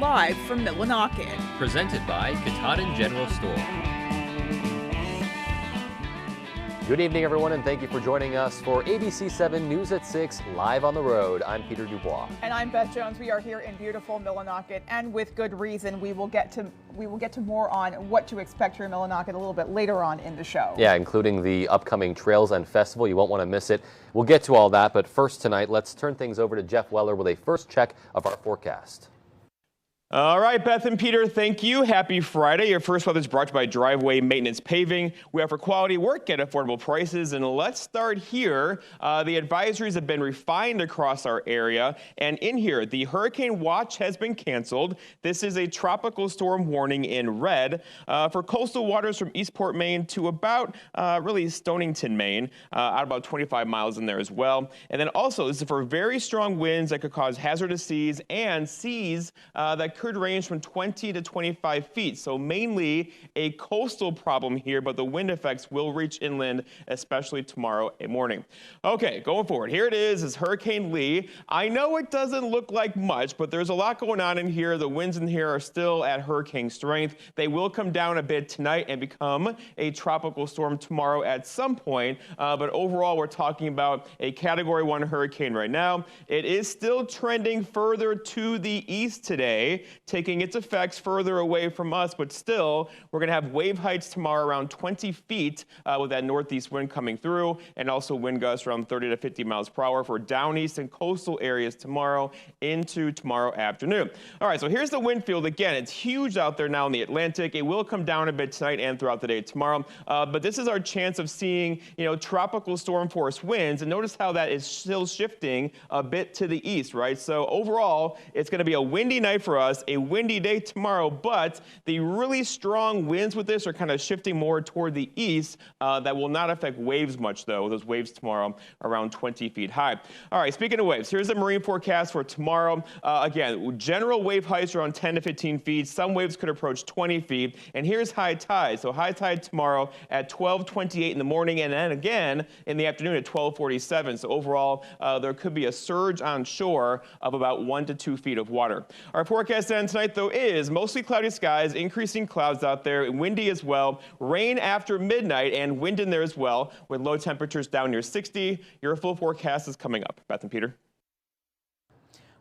Live from Millinocket. Presented by Katahdin General Store. Good evening, everyone, and thank you for joining us for ABC 7 News at 6, live on the road. I'm Peter Dubois. And I'm Beth Jones. We are here in beautiful Millinocket, and with good reason. We will get to more on what to expect here in Millinocket a little bit later on in the show. Yeah, including the upcoming Trails End Festival. You won't want to miss it. We'll get to all that, but first tonight, let's turn things over to Jeff Weller with a first check of our forecast. All right, Beth and Peter, thank you. Happy Friday. Your first weather is brought to you by Driveway Maintenance Paving. We offer quality work at affordable prices. And let's start here. The advisories have been refined across our area. And in here, the hurricane watch has been canceled. This is a tropical storm warning in red for coastal waters from Eastport, Maine to about really Stonington, Maine, out about 25 miles in there as well. And then also, this is for very strong winds that could cause hazardous seas and seas that could range from 20 to 25 feet. So mainly a coastal problem here, but the wind effects will reach inland, especially tomorrow morning. Okay, going forward, here it is Hurricane Lee. I know it doesn't look like much, but there's a lot going on in here. The winds in here are still at hurricane strength. They will come down a bit tonight and become a tropical storm tomorrow at some point. But overall, we're talking about a Category 1 hurricane right now. It is still trending further to the east today, taking its effects further away from us, but still, we're going to have wave heights tomorrow around 20 feet with that northeast wind coming through, and also wind gusts around 30 to 50 miles per hour for down east and coastal areas tomorrow into tomorrow afternoon. All right, so here's the wind field. Again, it's huge out there now in the Atlantic. It will come down a bit tonight and throughout the day tomorrow, but this is our chance of seeing, tropical storm force winds, and notice how that is still shifting a bit to the east, right? So overall, it's going to be a windy night for us, a windy day tomorrow, but the really strong winds with this are kind of shifting more toward the east. That will not affect waves much, though. Those waves tomorrow around 20 feet high. All right, speaking of waves, here's the marine forecast for tomorrow. Again, general wave heights around 10 to 15 feet. Some waves could approach 20 feet. And here's high tide. So high tide tomorrow at 12:28 in the morning, and then again in the afternoon at 12:47. So overall, there could be a surge on shore of about 1 to 2 feet of water. Our forecast ends tonight, though, is mostly cloudy skies, increasing clouds out there, windy as well, rain after midnight, and wind in there as well, with low temperatures down near 60. Your full forecast is coming up. Beth and Peter.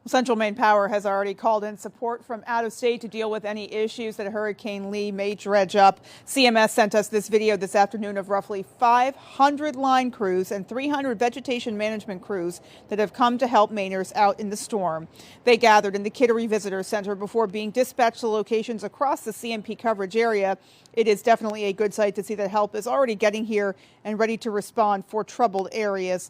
Central Maine Power has already called in support from out of state to deal with any issues that Hurricane Lee may dredge up. CMS sent us this video this afternoon of roughly 500 line crews and 300 vegetation management crews that have come to help Mainers out in the storm. They gathered in the Kittery Visitor Center before being dispatched to locations across the CMP coverage area. It is definitely a good sight to see that help is already getting here and ready to respond for troubled areas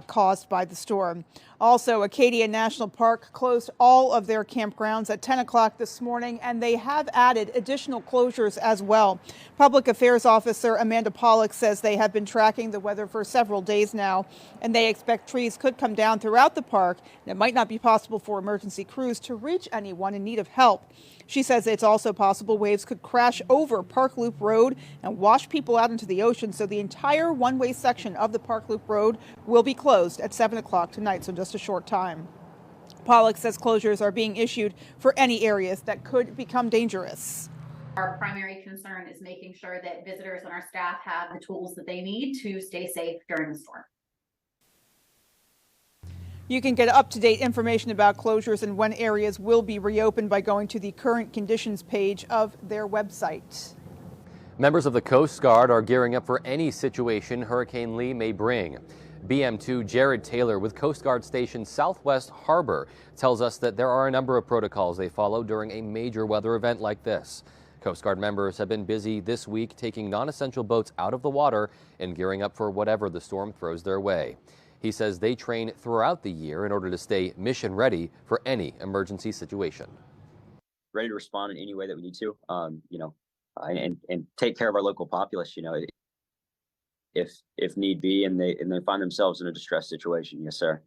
caused by the storm. Also, Acadia National Park closed all of their campgrounds at 10 o'clock this morning, and they have added additional closures as well. Public Affairs Officer Amanda Pollock says they have been tracking the weather for several days now, and they expect trees could come down throughout the park, and it might not be possible for emergency crews to reach anyone in need of help. She says it's also possible waves could crash over Park Loop Road and wash people out into the ocean, so the entire one-way section of the Park Loop Road will be closed at 7 o'clock tonight, so just a short time. Pollock says closures are being issued for any areas that could become dangerous. Our primary concern is making sure that visitors and our staff have the tools that they need to stay safe during the storm. You can get up-to-date information about closures and when areas will be reopened by going to the current conditions page of their website. Members of the Coast Guard are gearing up for any situation Hurricane Lee may bring. BM2 Jared Taylor with Coast Guard Station Southwest Harbor tells us that there are a number of protocols they follow during a major weather event like this. Coast Guard members have been busy this week taking non-essential boats out of the water and gearing up for whatever the storm throws their way. He says they train throughout the year in order to stay mission ready for any emergency situation. Ready to respond in any way that we need to, and take care of our local populace, if need be, and they find themselves in a distressed situation. Yes, sir.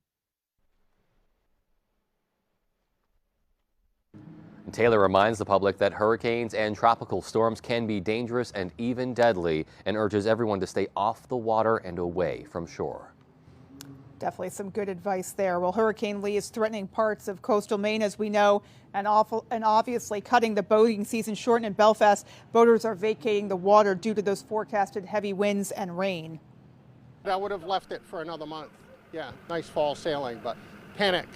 Taylor reminds the public that hurricanes and tropical storms can be dangerous and even deadly, and urges everyone to stay off the water and away from shore. Definitely some good advice there. Well, Hurricane Lee is threatening parts of coastal Maine, as we know, and obviously cutting the boating season short. In Belfast, boaters are vacating the water due to those forecasted heavy winds and rain. I would have left it for another month. Yeah, nice fall sailing, but panic.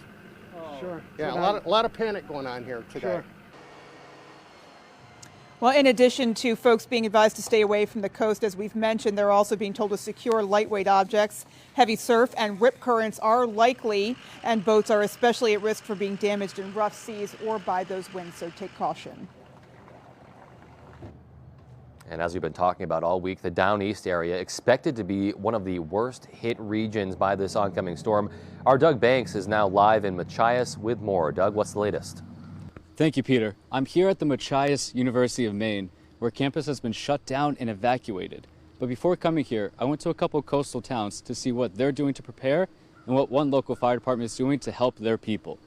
Oh, sure. Yeah, a lot of panic going on here today. Sure. Well, in addition to folks being advised to stay away from the coast, as we've mentioned, they're also being told to secure lightweight objects. Heavy surf and rip currents are likely, and boats are especially at risk for being damaged in rough seas or by those winds, so take caution. And as we've been talking about all week, the Down East area expected to be one of the worst hit regions by this oncoming storm. Our Doug Banks is now live in Machias with more. Doug, what's the latest? Thank you, Peter. I'm here at the Machias University of Maine, where campus has been shut down and evacuated. But before coming here, I went to a couple coastal towns to see what they're doing to prepare and what one local fire department is doing to help their people.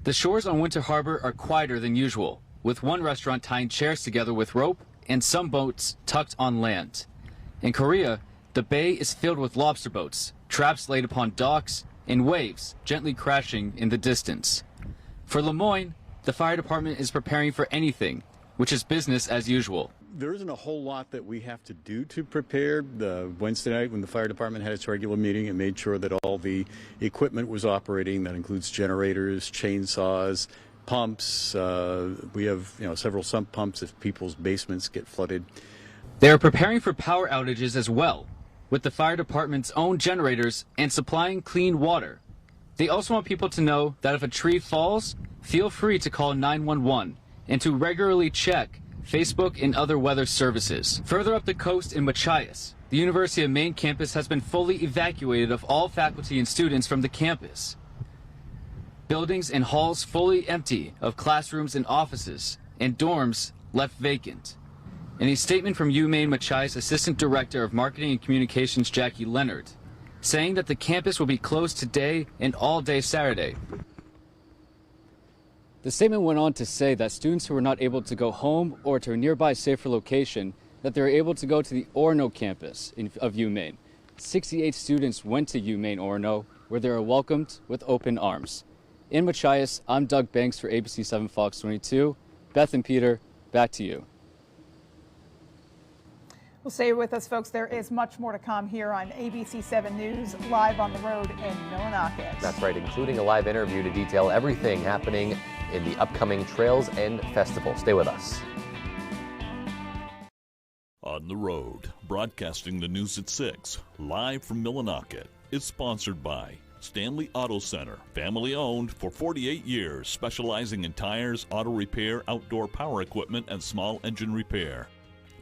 The shores on Winter Harbor are quieter than usual, with one restaurant tying chairs together with rope and some boats tucked on land. In Korea, the bay is filled with lobster boats, traps laid upon docks, and waves gently crashing in the distance. For Lemoyne, the fire department is preparing for anything, which is business as usual. There isn't a whole lot that we have to do to prepare. Wednesday night, when the fire department had its regular meeting, it made sure that all the equipment was operating. That includes generators, chainsaws, pumps. We have several sump pumps if people's basements get flooded. They are preparing for power outages as well, with the fire department's own generators and supplying clean water. They also want people to know that if a tree falls, feel free to call 911 and to regularly check Facebook and other weather services. Further up the coast in Machias, the University of Maine campus has been fully evacuated of all faculty and students from the campus. Buildings and halls fully empty of classrooms and offices, and dorms left vacant. In a statement from UMaine Machias Assistant Director of Marketing and Communications Jackie Leonard, saying that the campus will be closed today and all day Saturday. The statement went on to say that students who were not able to go home or to a nearby safer location, that they were able to go to the Orono campus of UMaine. 68 students went to UMaine Orono, where they were welcomed with open arms. In Machias, I'm Doug Banks for ABC 7 Fox 22. Beth and Peter, back to you. Well, stay with us, folks. There is much more to come here on ABC 7 News, live on the road in Millinocket. That's right, including a live interview to detail everything happening in the upcoming Trails End Festival. Stay with us. On the Road, broadcasting the news at 6, live from Millinocket, is sponsored by Stanley Auto Center, family owned for 48 years, specializing in tires, auto repair, outdoor power equipment, and small engine repair.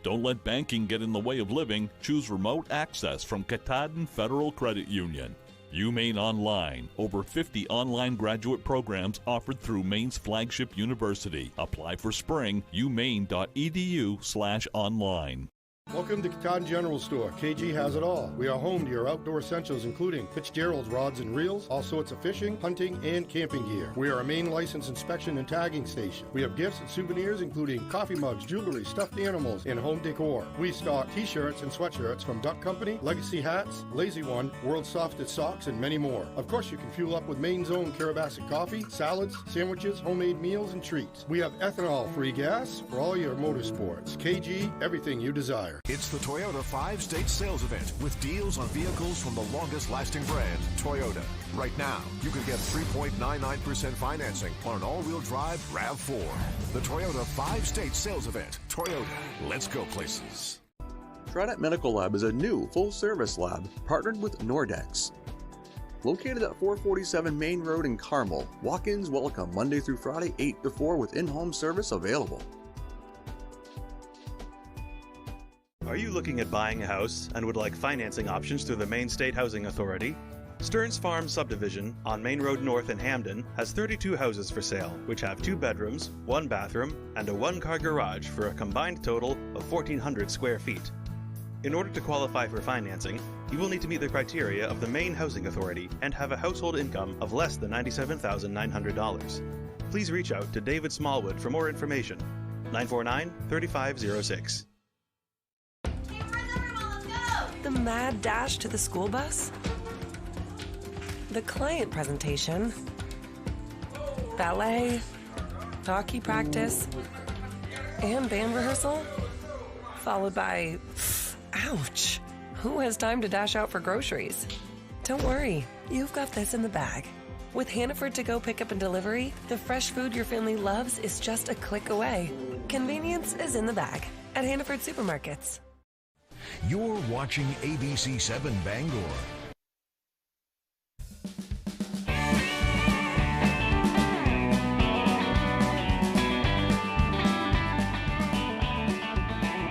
Don't let banking get in the way of living. Choose remote access from Katahdin Federal Credit Union. UMaine Online. Over 50 online graduate programs offered through Maine's flagship university. Apply for spring. umaine.edu/online. Welcome to Katahdin General Store. KG has it all. We are home to your outdoor essentials, including Fitzgerald's rods and reels, all sorts of fishing, hunting, and camping gear. We are a Maine license inspection and tagging station. We have gifts and souvenirs, including coffee mugs, jewelry, stuffed animals, and home decor. We stock t-shirts and sweatshirts from Duck Company, Legacy Hats, Lazy One, World's Softest Socks, and many more. Of course, you can fuel up with Maine's own Carabasset coffee, salads, sandwiches, homemade meals, and treats. We have ethanol-free gas for all your motorsports. KG, everything you desire. It's the Toyota 5-State Sales Event with deals on vehicles from the longest-lasting brand, Toyota. Right now, you can get 3.99% financing on an all-wheel drive RAV4. The Toyota 5-State Sales Event. Toyota, let's go places. Trident Medical Lab is a new full-service lab partnered with Nordex. Located at 447 Main Road in Carmel, walk-ins welcome Monday through Friday 8 to 4 with in-home service available. Are you looking at buying a house and would like financing options through the Maine State Housing Authority? Stearns Farm Subdivision on Main Road North in Hamden has 32 houses for sale, which have 2 bedrooms, 1 bathroom, and a 1-car garage for a combined total of 1,400 square feet. In order to qualify for financing, you will need to meet the criteria of the Maine Housing Authority and have a household income of less than $97,900. Please reach out to David Smallwood for more information. 949-3506. The mad dash to the school bus? the client presentation, ballet, hockey practice, and band rehearsal, followed by, ouch, who has time to dash out for groceries? Don't worry, you've got this in the bag. With Hannaford To Go Pickup and Delivery, the fresh food your family loves is just a click away. Convenience is in the bag at Hannaford Supermarkets. You're watching ABC 7 Bangor.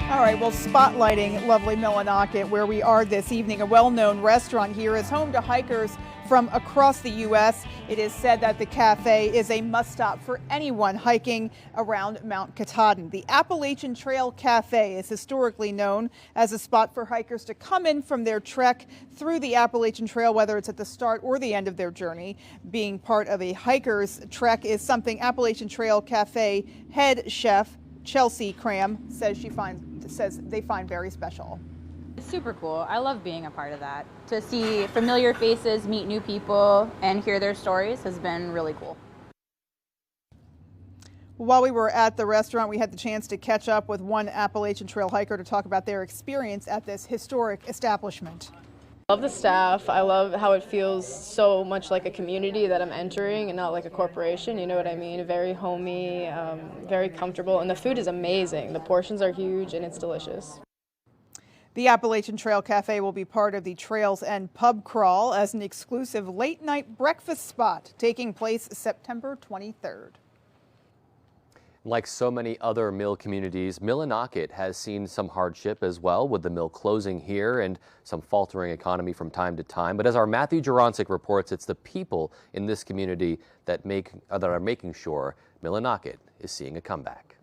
All right, well, spotlighting lovely Millinocket, where we are this evening. A well-known restaurant here is home to hikers from across the U.S. It is said that the cafe is a must-stop for anyone hiking around Mount Katahdin. The Appalachian Trail Cafe is historically known as a spot for hikers to come in from their trek through the Appalachian Trail, whether it's at the start or the end of their journey. Being part of a hiker's trek is something Appalachian Trail Cafe head chef Chelsea Cram says they find very special. It's super cool. I love being a part of that. To see familiar faces, meet new people, and hear their stories has been really cool. While we were at the restaurant, we had the chance to catch up with one Appalachian Trail hiker to talk about their experience at this historic establishment. I love the staff. I love how it feels so much like a community that I'm entering and not like a corporation, you know what I mean? Very homey, very comfortable, and the food is amazing. The portions are huge and it's delicious. The Appalachian Trail Cafe will be part of the Trails End Pub Crawl as an exclusive late-night breakfast spot taking place September 23rd. Like so many other mill communities, Millinocket has seen some hardship as well, with the mill closing here and some faltering economy from time to time. But as our Matthew Juroncic reports, it's the people in this community that are making sure Millinocket is seeing a comeback.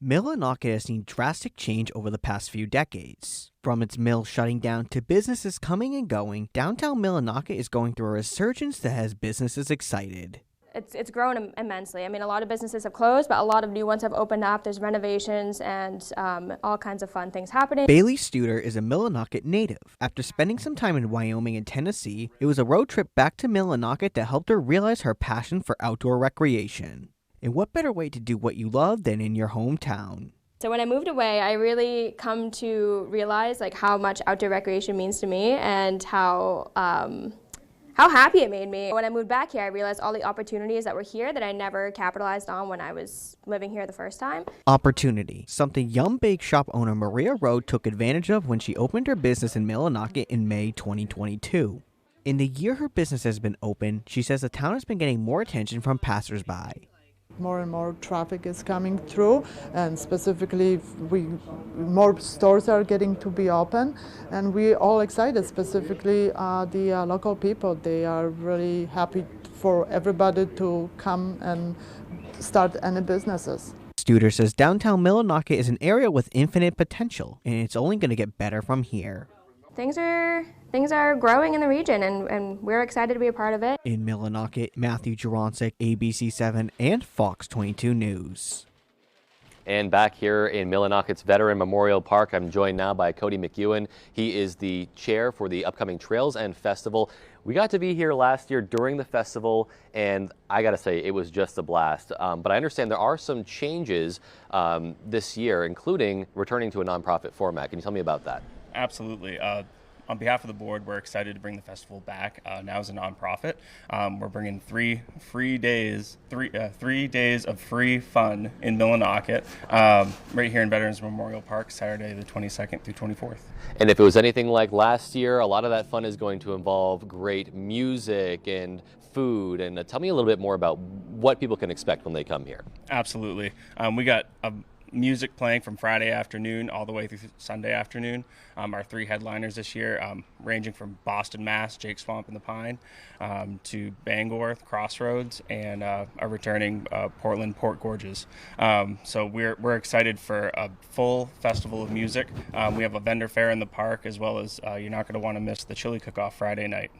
Millinocket has seen drastic change over the past few decades. From its mill shutting down to businesses coming and going, downtown Millinocket is going through a resurgence that has businesses excited. It's grown immensely. I mean, a lot of businesses have closed, but a lot of new ones have opened up. There's renovations and all kinds of fun things happening. Bailey Studer is a Millinocket native. After spending some time in Wyoming and Tennessee, it was a road trip back to Millinocket that helped her realize her passion for outdoor recreation. And what better way to do what you love than in your hometown? So when I moved away, I really come to realize like how much outdoor recreation means to me and how happy it made me. When I moved back here, I realized all the opportunities that were here that I never capitalized on when I was living here the first time. Opportunity, something Yum Bake Shop owner Maria Road took advantage of when she opened her business in Millinocket in May 2022. In the year her business has been open, she says the town has been getting more attention from passersby. More and more traffic is coming through, and specifically more stores are getting to be open, and we're all excited, specifically the local people. They are really happy for everybody to come and start any businesses. Studer says downtown Millinocket is an area with infinite potential, and it's only going to get better from here. Things are growing in the region, and we're excited to be a part of it. In Millinocket, Matthew Juroncic, ABC 7 and Fox 22 News. And back here in Millinocket's Veteran Memorial Park, I'm joined now by Cody McEwen. He is the chair for the upcoming Trails End Festival. We got to be here last year during the festival, and I got to say, it was just a blast. But I understand there are some changes this year, including returning to a nonprofit format. Can you tell me about that? Absolutely. On behalf of the board, we're excited to bring the festival back now as a nonprofit. We're bringing 3 days of free fun in Millinocket, right here in Veterans Memorial Park, Saturday the 22nd through 24th. And if it was anything like last year, a lot of that fun is going to involve great music and food. And tell me a little bit more about what people can expect when they come here. Absolutely. We got music playing from Friday afternoon all the way through Sunday afternoon. Our 3 headliners this year, ranging from Boston, Mass, Jake Swamp and the Pine, to Bangor, Crossroads, and a returning Portland, Port Gorges. So we're excited for a full festival of music. We have a vendor fair in the park, as well as you're not going to want to miss the chili cook-off Friday night.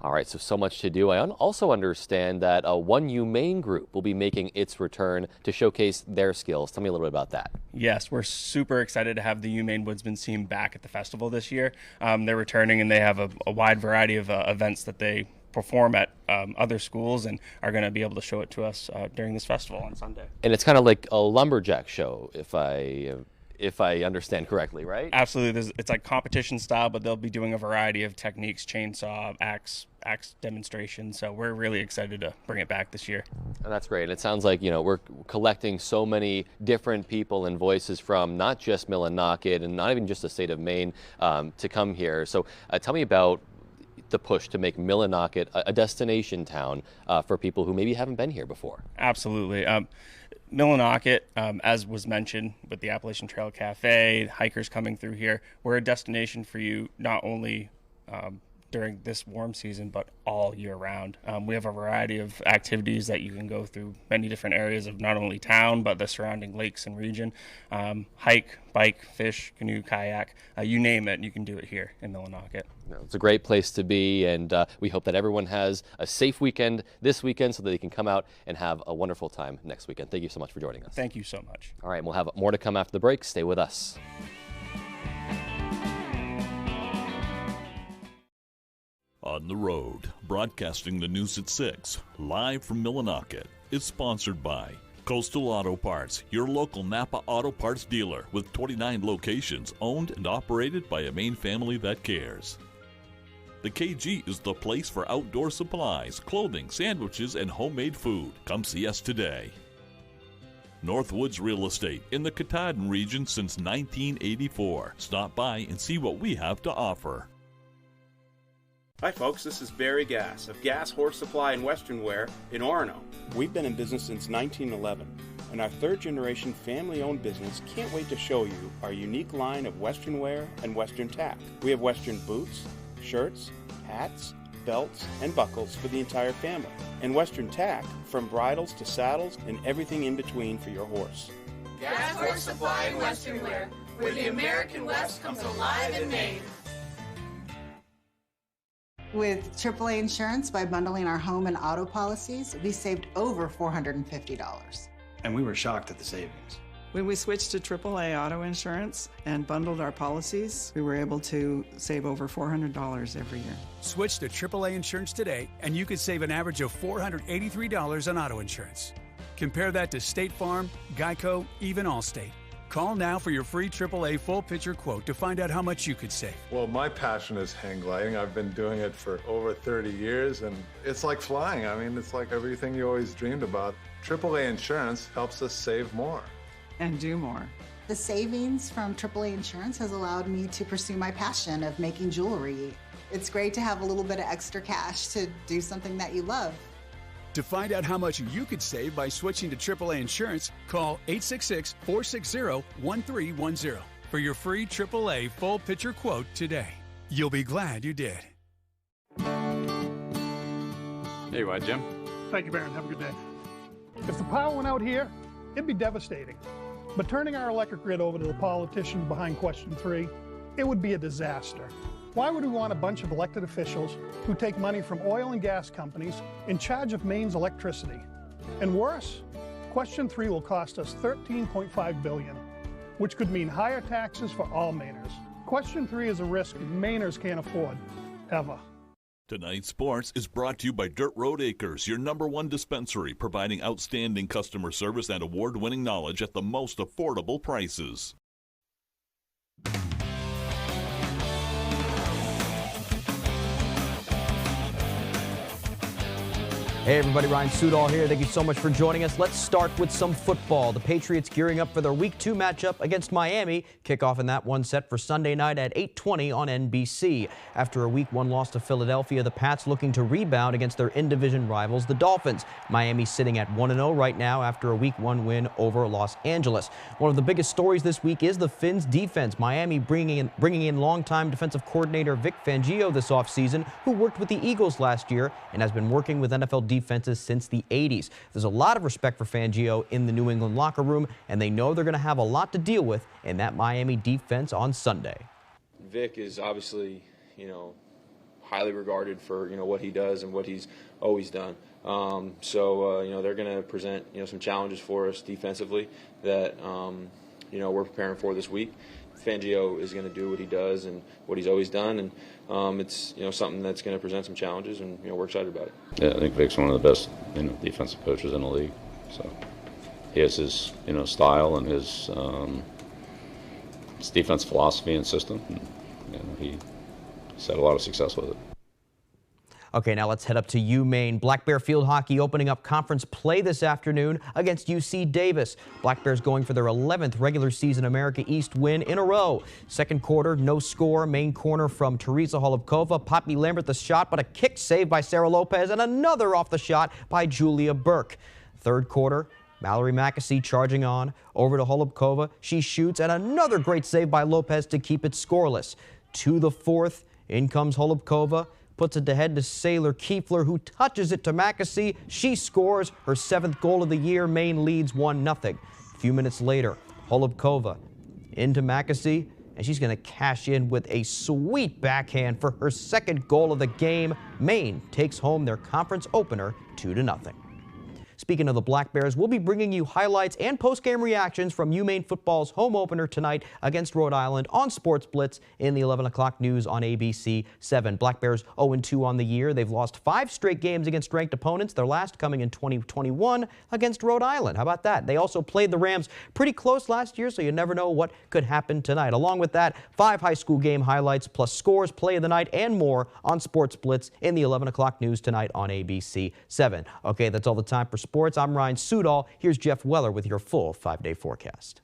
All right, so much to do. I also understand that One UMaine group will be making its return to showcase their skills. Tell me a little bit about that. Yes, we're super excited to have the UMaine Woodsman team back at the festival this year. They're returning, and they have a wide variety of events that they perform at other schools and are going to be able to show it to us during this festival on Sunday. And it's kind of like a lumberjack show, if I understand correctly, right? Absolutely. It's like competition style, but they'll be doing a variety of techniques, chainsaw, axe demonstrations. So we're really excited to bring it back this year. And that's great. And it sounds like, we're collecting so many different people and voices from not just Millinocket and not even just the state of Maine to come here. So tell me about the push to make Millinocket a destination town for people who maybe haven't been here before. Absolutely. Millinocket, as was mentioned with the Appalachian Trail Cafe, hikers coming through here, we're a destination for you not only during this warm season, but all year round. We have a variety of activities that you can go through many different areas of not only town, but the surrounding lakes and region. Hike, bike, fish, canoe, kayak, you name it, you can do it here in Millinocket. It's a great place to be, and we hope that everyone has a safe weekend this weekend so that they can come out and have a wonderful time next weekend. Thank you so much for joining us. Thank you so much. All right, we'll have more to come after the break. Stay with us. On the Road, broadcasting the news at 6, live from Millinocket, is sponsored by Coastal Auto Parts, your local Napa Auto Parts dealer with 29 locations owned and operated by a Maine family that cares. The KG is the place for outdoor supplies, clothing, sandwiches, and homemade food. Come see us today. Northwoods Real Estate in the Katahdin region since 1984. Stop by and see what we have to offer. Hi folks, this is Barry Gass of Gass Horse Supply and Western Wear in Orono. We've been in business since 1911, and our third-generation family-owned business can't wait to show you our unique line of Western wear and Western tack. We have Western boots, shirts, hats, belts, and buckles for the entire family, and Western tack from bridles to saddles and everything in between for your horse. Gass Horse Supply and Western Wear, where the American West comes alive in Maine. With AAA Insurance, by bundling our home and auto policies, we saved over $450. And we were shocked at the savings. When we switched to AAA auto insurance and bundled our policies, we were able to save over $400 every year. Switch to AAA insurance today, and you could save an average of $483 on auto insurance. Compare that to State Farm, Geico, even Allstate. Call now for your free AAA full-picture quote to find out how much you could save. Well, my passion is hang gliding. I've been doing it for over 30 years, and it's like flying. I mean, it's like everything you always dreamed about. AAA Insurance helps us save more. And do more. The savings from AAA Insurance has allowed me to pursue my passion of making jewelry. It's great to have a little bit of extra cash to do something that you love. To find out how much you could save by switching to AAA Insurance, call 866-460-1310 for your free AAA full-picture quote today. You'll be glad you did. There you are, Jim. Thank you, Baron. Have a good day. If the power went out here, it'd be devastating. But turning our electric grid over to the politicians behind question 3, it would be a disaster. Why would we want a bunch of elected officials who take money from oil and gas companies in charge of Maine's electricity? And worse, question 3 will cost us $13.5 billion, which could mean higher taxes for all Mainers. Question 3 is a risk Mainers can't afford, ever. Tonight's sports is brought to you by Dirt Road Acres, your #1 dispensary, providing outstanding customer service and award-winning knowledge at the most affordable prices. Hey everybody, Ryan Sudol here. Thank you so much for joining us. Let's start with some football. The Patriots gearing up for their Week 2 matchup against Miami. Kickoff in that one set for Sunday night at 8:20 on NBC. After a Week 1 loss to Philadelphia, the Pats looking to rebound against their in-division rivals, the Dolphins. Miami sitting at 1-0 right now after a Week 1 win over Los Angeles. One of the biggest stories this week is the Fins defense. Miami bringing in longtime defensive coordinator Vic Fangio this offseason, who worked with the Eagles last year and has been working with NFL defenses since the 80s. There's a lot of respect for Fangio in the New England locker room, and they know they're going to have a lot to deal with in that Miami defense on Sunday. Vic is obviously, highly regarded for, what he does and what he's always done. So they're going to present, some challenges for us defensively that, we're preparing for this week. Fangio is going to do what he does and what he's always done, and it's something that's going to present some challenges, and we're excited about it. Yeah, I think Vic's one of the best defensive coaches in the league. So he has his style and his defense philosophy and system, and he's had a lot of success with it. Okay, now let's head up to UMaine. Black Bear Field Hockey opening up conference play this afternoon against UC Davis. Black Bears going for their 11th regular season America East win in a row. Second quarter, no score. Main corner from Teresa Holubkova. Poppy Lambert the shot, but a kick saved by Sarah Lopez and another off the shot by Julia Burke. Third quarter, Mallory Mackesy charging on over to Holubkova. She shoots and another great save by Lopez to keep it scoreless. To the fourth, in comes Holubkova. Puts it ahead to Saylor Kiefler, who touches it to Mackesy. She scores her 7th goal of the year. Maine leads 1-0. A few minutes later, Holubkova into Mackesy, and she's going to cash in with a sweet backhand for her 2nd goal of the game. Maine takes home their conference opener 2-0. Speaking of the Black Bears, we'll be bringing you highlights and post-game reactions from UMaine football's home opener tonight against Rhode Island on Sports Blitz in the 11 o'clock news on ABC 7. Black Bears 0-2 on the year. They've lost 5 straight games against ranked opponents, their last coming in 2021 against Rhode Island. How about that? They also played the Rams pretty close last year, so you never know what could happen tonight. Along with that, 5 high school game highlights plus scores, play of the night, and more on Sports Blitz in the 11 o'clock news tonight on ABC 7. Okay, that's all the time for sports. I'm Ryan Sudol. Here's Jeff Weller with your full 5-day forecast.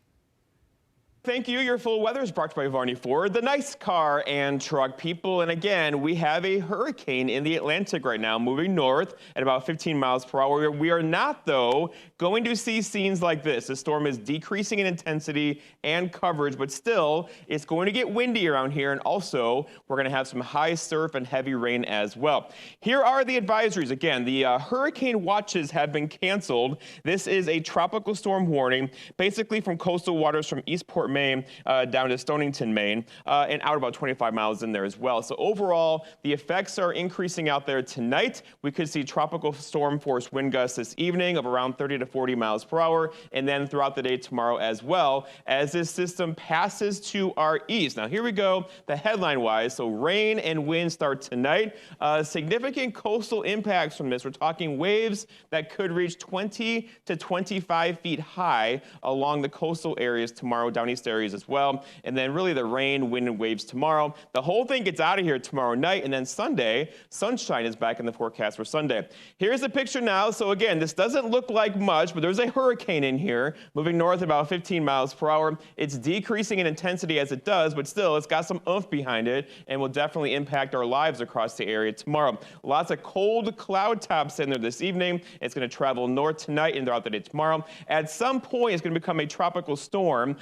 Thank you. Your full weather is brought to you by Varney Ford, the nice car and truck people. And again, we have a hurricane in the Atlantic right now, moving north at about 15 miles per hour. We are not, though, going to see scenes like this. The storm is decreasing in intensity and coverage, but still, it's going to get windy around here. And also, we're going to have some high surf and heavy rain as well. Here are the advisories. Again, the hurricane watches have been canceled. This is a tropical storm warning, basically from coastal waters from Eastport, Maine, down to Stonington, Maine, and out about 25 miles in there as well. So overall, the effects are increasing out there tonight. We could see tropical storm force wind gusts this evening of around 30 to 40 miles per hour, and then throughout the day tomorrow as well, as this system passes to our east. Now here we go, the headline-wise. So rain and wind start tonight. Significant coastal impacts from this. We're talking waves that could reach 20 to 25 feet high along the coastal areas tomorrow, down east areas as well. And then really the rain, wind, and waves tomorrow. The whole thing gets out of here tomorrow night, and then Sunday, sunshine is back in the forecast for Sunday. Here's the picture now. So again, this doesn't look like much, but there's a hurricane in here, moving north about 15 miles per hour. It's decreasing in intensity as it does, but still, it's got some oomph behind it, and will definitely impact our lives across the area tomorrow. Lots of cold cloud tops in there this evening. It's going to travel north tonight and throughout the day tomorrow. At some point, it's going to become a tropical storm,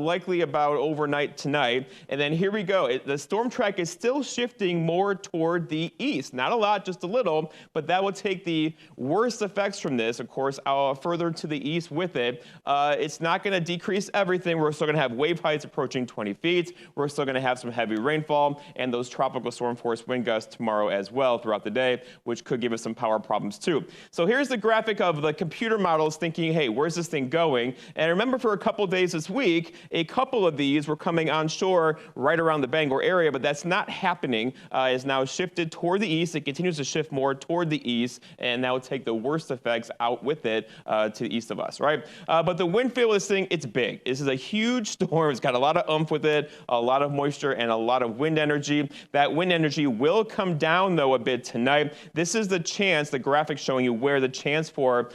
likely about overnight tonight. And then here we go. The storm track is still shifting more toward the east. Not a lot, just a little, but that will take the worst effects from this, of course, further to the east with it. It's not going to decrease everything. We're still going to have wave heights approaching 20 feet. We're still going to have some heavy rainfall and those tropical storm force wind gusts tomorrow as well throughout the day, which could give us some power problems too. So here's the graphic of the computer models thinking, hey, where's this thing going? And remember, for a couple days this week, a couple of these were coming onshore right around the Bangor area, but that's not happening. It's now shifted toward the east. It continues to shift more toward the east, and that will take the worst effects out with it to the east of us, right? But the wind field of this thing, it's big. This is a huge storm. It's got a lot of oomph with it, a lot of moisture, and a lot of wind energy. That wind energy will come down, though, a bit tonight. This is the chance, the graphic showing you where the chance for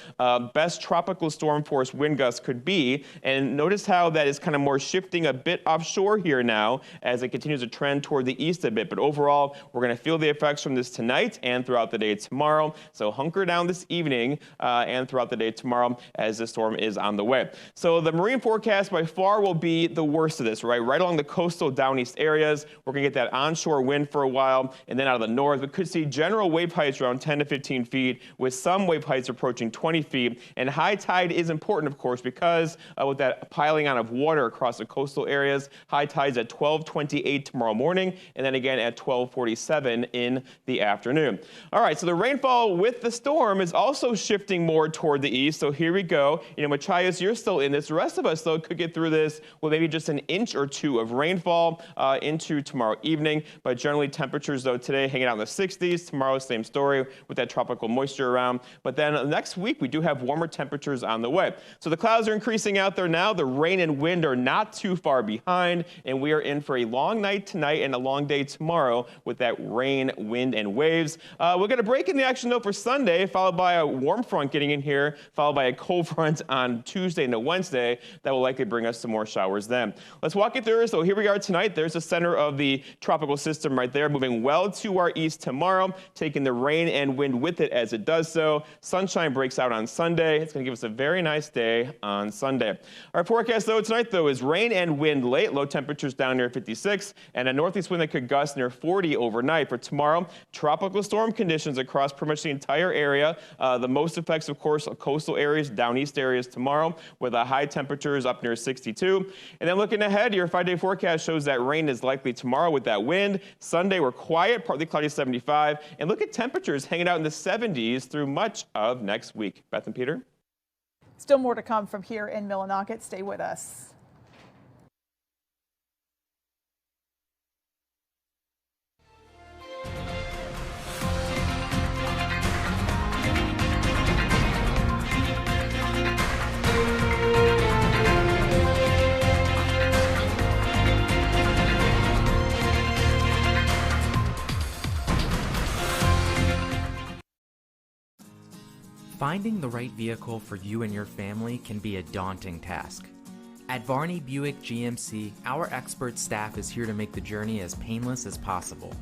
best tropical storm force wind gusts could be. And notice how that is kind of more shifting a bit offshore here now as it continues to trend toward the east a bit. But overall, we're going to feel the effects from this tonight and throughout the day tomorrow. So hunker down this evening and throughout the day tomorrow as this storm is on the way. So the marine forecast by far will be the worst of this, right? Right along the coastal down east areas. We're going to get that onshore wind for a while. And then out of the north, we could see general wave heights around 10 to 15 feet with some wave heights approaching 20 feet. And high tide is important, of course, because with that piling on of water across the coastal areas. High tides at 12:28 tomorrow morning, and then again at 12:47 in the afternoon. All right, so the rainfall with the storm is also shifting more toward the east. So here we go. Machias, you're still in this. The rest of us, though, could get through this with maybe just an inch or two of rainfall into tomorrow evening. But generally, temperatures, though, today hanging out in the 60s. Tomorrow, same story with that tropical moisture around. But then next week, we do have warmer temperatures on the way. So the clouds are increasing out there now. The rain and wind are not too far behind. And we are in for a long night tonight and a long day tomorrow with that rain, wind, and waves. We're going to break in the action, though, for Sunday, followed by a warm front getting in here, followed by a cold front on Tuesday into Wednesday. That will likely bring us some more showers then. Let's walk it through. So here we are tonight. There's the center of the tropical system right there, moving well to our east tomorrow, taking the rain and wind with it as it does so. Sunshine breaks out on Sunday. It's going to give us a very nice day on Sunday. Our forecast, though, tonight, though, is rain and wind late. Low temperatures down near 56, and a northeast wind that could gust near 40 overnight. For tomorrow, tropical storm conditions across pretty much the entire area. The most effects, of course, coastal areas, down east areas tomorrow, with high temperatures up near 62. And then looking ahead, your 5-day forecast shows that rain is likely tomorrow with that wind. Sunday, we're quiet, partly cloudy 75. And look at temperatures hanging out in the 70s through much of next week. Beth and Peter? Still more to come from here in Millinocket. Stay with us. Finding the right vehicle for you and your family can be a daunting task. At Varney Buick GMC, our expert staff is here to make the journey as painless as possible.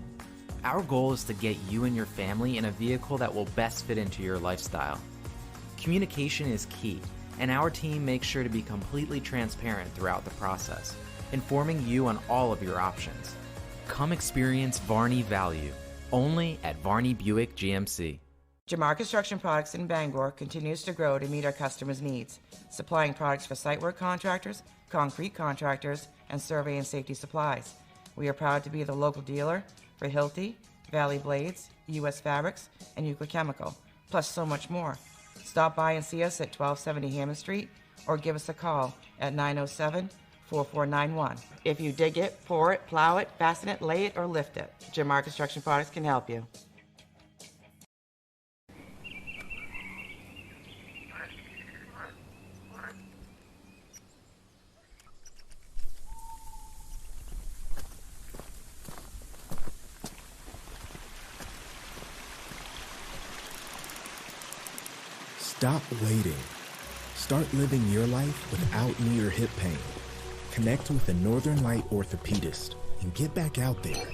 Our goal is to get you and your family in a vehicle that will best fit into your lifestyle. Communication is key, and our team makes sure to be completely transparent throughout the process, informing you on all of your options. Come experience Varney value, only at Varney Buick GMC. Jamar Construction Products in Bangor continues to grow to meet our customers' needs, supplying products for site work contractors, concrete contractors, and survey and safety supplies. We are proud to be the local dealer for Hilti, Valley Blades, U.S. Fabrics, and Euclid Chemical, plus so much more. Stop by and see us at 1270 Hammond Street or give us a call at 907-4491. If you dig it, pour it, plow it, fasten it, lay it, or lift it, Jamar Construction Products can help you. Stop waiting. Start living your life without knee or hip pain. Connect with a Northern Light orthopedist and get back out there.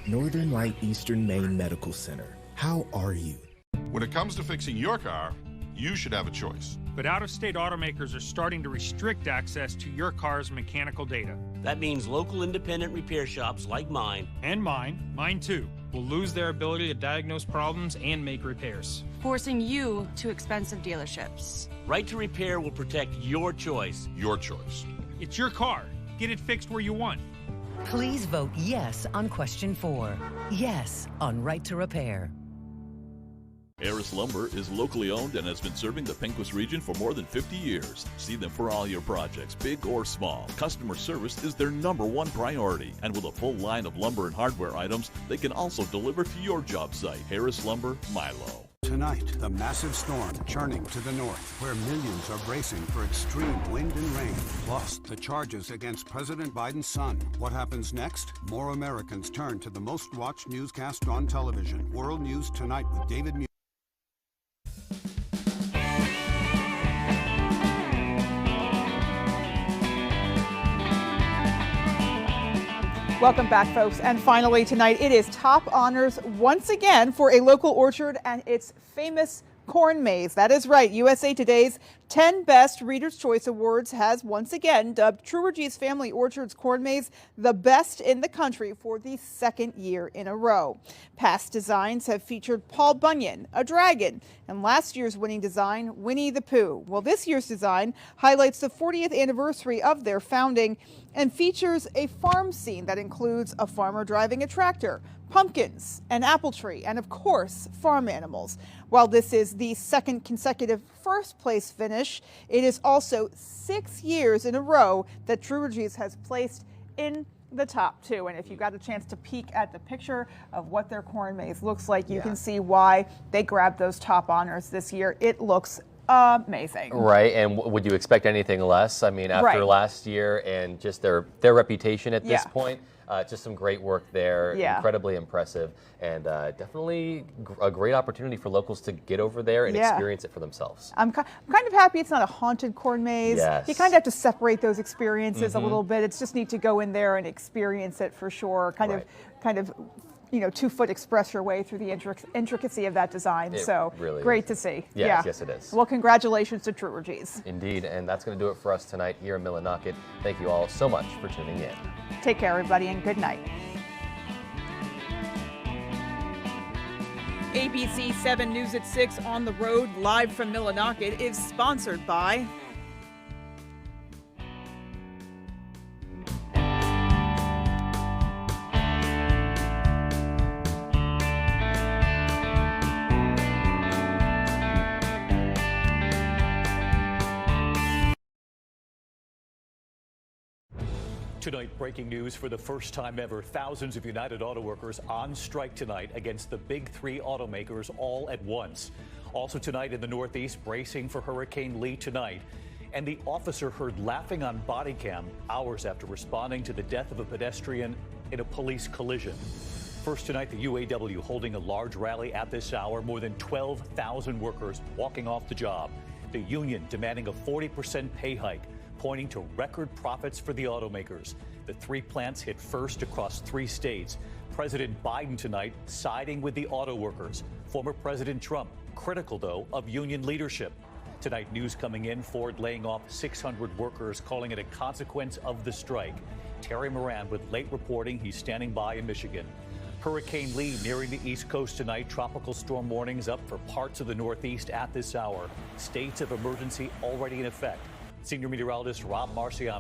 Northern Light Eastern Maine Medical Center. How are you? When it comes to fixing your car, you should have a choice. But out-of-state automakers are starting to restrict access to your car's mechanical data. That means local independent repair shops like mine, and mine too, will lose their ability to diagnose problems and make repairs, forcing you to expensive dealerships. Right to Repair will protect your choice. Your choice. It's your car. Get it fixed where you want. Please vote yes on question 4. Yes on Right to Repair. Harris Lumber is locally owned and has been serving the Pequot region for more than 50 years. See them for all your projects, big or small. Customer service is their #1 priority. And with a full line of lumber and hardware items, they can also deliver to your job site. Harris Lumber, Milo. Tonight, the massive storm churning to the north, where millions are bracing for extreme wind and rain. Plus, the charges against President Biden's son. What happens next? More Americans turn to the most watched newscast on television. World News Tonight with David Muir. Welcome back, folks. And finally tonight, it is top honors once again for a local orchard and its famous corn maze. That is right. USA Today's 10 Best Reader's Choice Awards has once again dubbed Truergy's Family Orchards corn maze the best in the country for the second year in a row. Past designs have featured Paul Bunyan, a dragon, and last year's winning design, Winnie the Pooh. Well, this year's design highlights the 40th anniversary of their founding and features a farm scene that includes a farmer driving a tractor, pumpkins, an apple tree, and of course, farm animals. While this is the second consecutive first place finish, it is also 6 years in a row that Truergy's has placed in the top two. And if you got a chance to peek at the picture of what their corn maze looks like, you can see why they grabbed those top honors this year. It looks amazing. Right, and would you expect anything less? I mean, after last year and just their reputation at this point, just some great work there, incredibly impressive, and definitely a great opportunity for locals to get over there and experience it for themselves. I'm kind of happy it's not a haunted corn maze. Yes. You kind of have to separate those experiences a little bit. It's just neat to go in there and experience it for sure. Kind of 2-foot express your way through the intricacy of that design. So really great to see. Yes, it is. Well, congratulations to Truergy's. Indeed, and that's going to do it for us tonight here in Millinocket. Thank you all so much for tuning in. Take care, everybody, and good night. ABC 7 News at 6 on the road, live from Millinocket, is sponsored by Tonight, breaking news for the first time ever. Thousands of United Auto Workers on strike tonight against the big three automakers all at once. Also tonight in the Northeast, bracing for Hurricane Lee tonight. And the officer heard laughing on body cam hours after responding to the death of a pedestrian in a police collision. First tonight, the UAW holding a large rally at this hour. More than 12,000 workers walking off the job. The union demanding a 40% pay hike, pointing to record profits for the automakers. The three plants hit first across 3 states. President Biden tonight siding with the auto workers. Former President Trump critical, though, of union leadership. Tonight, news coming in, Ford laying off 600 workers, calling it a consequence of the strike. Terry Moran with late reporting. He's standing by in Michigan. Hurricane Lee nearing the East Coast tonight. Tropical storm warnings up for parts of the Northeast at this hour. States of emergency already in effect. Senior meteorologist Rob Marciano